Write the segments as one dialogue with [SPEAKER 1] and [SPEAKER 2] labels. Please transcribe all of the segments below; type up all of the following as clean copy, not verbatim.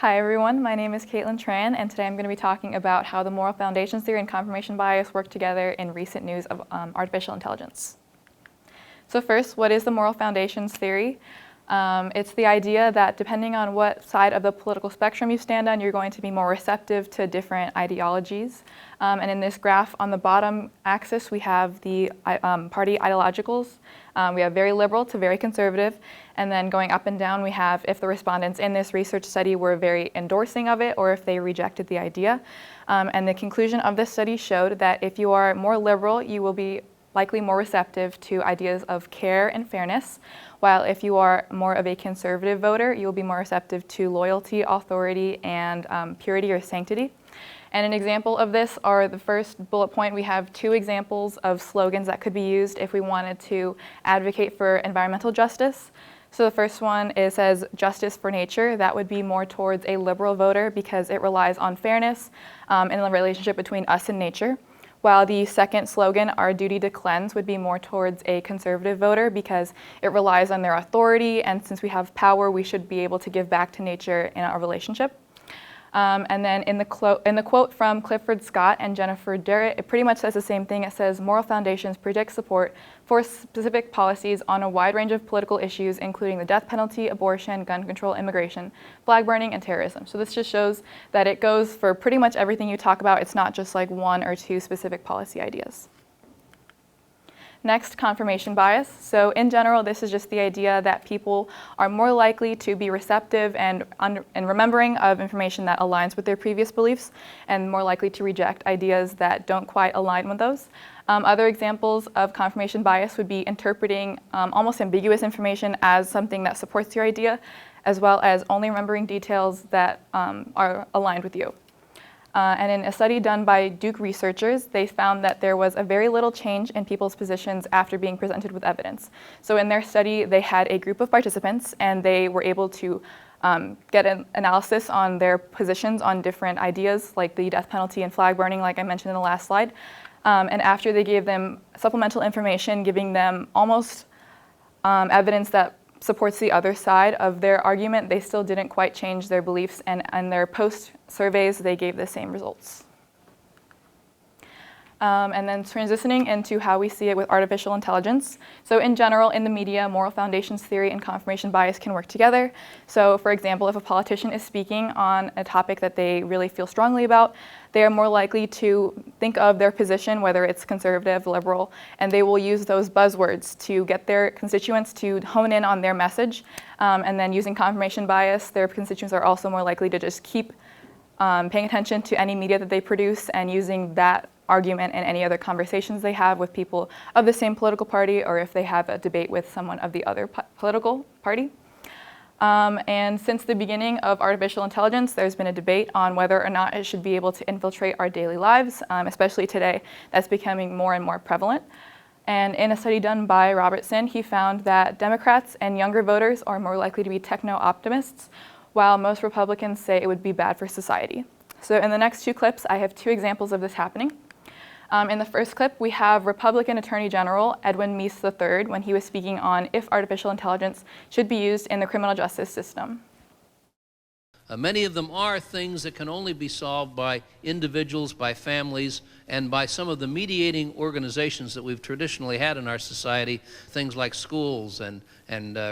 [SPEAKER 1] Hi everyone, my name is Kaitlynn Tran, and today I'm going to be talking about how the moral foundations theory and confirmation bias work together in recent news of artificial intelligence. So first, what is the moral foundations theory? It's the idea that depending on what side of the political spectrum you stand on, you're going to be more receptive to different ideologies. And in this graph on the bottom axis, we have the party ideologicals. We have very liberal to very conservative. And then going up and down, we have if the respondents in this research study were very endorsing of it or if they rejected the idea. And the conclusion of this study showed that if you are more liberal, you will be likely more receptive to ideas of care and fairness, while if you are more of a conservative voter, you will be more receptive to loyalty, authority, and purity or sanctity. And an example of this are the first bullet point. We have two examples of slogans that could be used if we wanted to advocate for environmental justice. So the first one says justice for nature. That would be more towards a liberal voter because it relies on fairness in the relationship between us and nature. While the second slogan, our duty to cleanse, would be more towards a conservative voter because it relies on their authority, and since we have power, we should be able to give back to nature in our relationship. And then in the quote from Clifford Scott and Jennifer Durrett, it pretty much says the same thing. It says, moral foundations predict support for specific policies on a wide range of political issues, including the death penalty, abortion, gun control, immigration, flag burning, and terrorism. So this just shows that it goes for pretty much everything you talk about. It's not just like one or two specific policy ideas. Next, confirmation bias. So in general, this is just the idea that people are more likely to be receptive and remembering of information that aligns with their previous beliefs and more likely to reject ideas that don't quite align with those. Other examples of confirmation bias would be interpreting almost ambiguous information as something that supports your idea, as well as only remembering details that are aligned with you. And in a study done by Duke researchers, they found that there was a very little change in people's positions after being presented with evidence. So in their study, they had a group of participants, and they were able to get an analysis on their positions on different ideas, like the death penalty and flag burning, like I mentioned in the last slide. And after they gave them supplemental information, giving them almost evidence that supports the other side of their argument, they still didn't quite change their beliefs, and in their post-surveys, they gave the same results. And then transitioning into how we see it with artificial intelligence. So in general, in the media, moral foundations theory and confirmation bias can work together. So for example, if a politician is speaking on a topic that they really feel strongly about, they are more likely to think of their position, whether it's conservative, liberal, and they will use those buzzwords to get their constituents to hone in on their message. And then using confirmation bias, their constituents are also more likely to just keep paying attention to any media that they produce and using that argument and any other conversations they have with people of the same political party, or if they have a debate with someone of the other political party. And since the beginning of artificial intelligence, there's been a debate on whether or not it should be able to infiltrate our daily lives, especially today. That's becoming more and more prevalent. And in a study done by Robertson, he found that Democrats and younger voters are more likely to be techno-optimists, while most Republicans say it would be bad for society. So in the next two clips, I have two examples of this happening. In the first clip, we have Republican Attorney General Edwin Meese III when he was speaking on if artificial intelligence should be used in the criminal justice system.
[SPEAKER 2] Many of them are things that can only be solved by individuals, by families, and by some of the mediating organizations that we've traditionally had in our society, things like schools and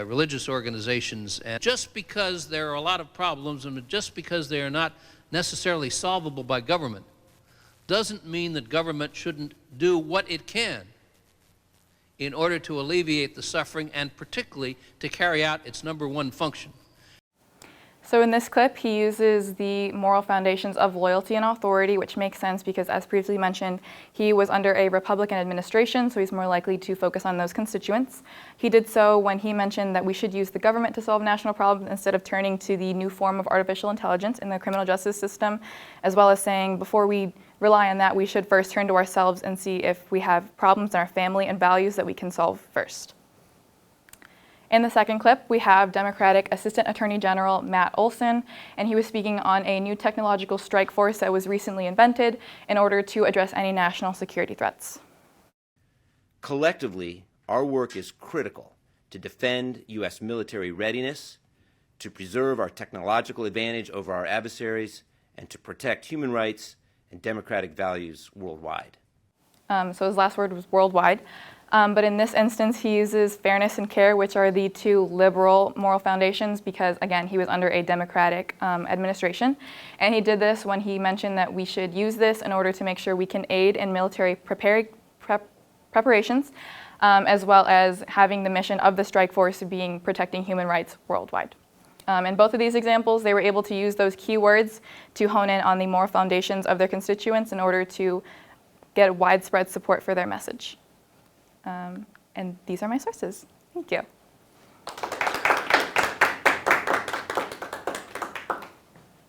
[SPEAKER 2] religious organizations. And just because there are a lot of problems and just because they are not necessarily solvable by government, doesn't mean that government shouldn't do what it can in order to alleviate the suffering and particularly to carry out its number one function.
[SPEAKER 1] So in this clip, he uses the moral foundations of loyalty and authority, which makes sense because, as previously mentioned, he was under a Republican administration, so he's more likely to focus on those constituents. He did so when he mentioned that we should use the government to solve national problems instead of turning to the new form of artificial intelligence in the criminal justice system, as well as saying before we rely on that, we should first turn to ourselves and see if we have problems in our family and values that we can solve first. In the second clip, we have Democratic Assistant Attorney General Matt Olson, and he was speaking on a new technological strike force that was recently invented in order to address any national security threats.
[SPEAKER 3] Collectively, our work is critical to defend U.S. military readiness, to preserve our technological advantage over our adversaries, and to protect human rights and democratic values worldwide.
[SPEAKER 1] So his last word was worldwide. But in this instance, he uses fairness and care, which are the two liberal moral foundations, because, again, he was under a democratic administration. And he did this when he mentioned that we should use this in order to make sure we can aid in military preparations, as well as having the mission of the strike force being protecting human rights worldwide. In both of these examples, they were able to use those keywords to hone in on the moral foundations of their constituents in order to get widespread support for their message. And these are my sources. Thank you.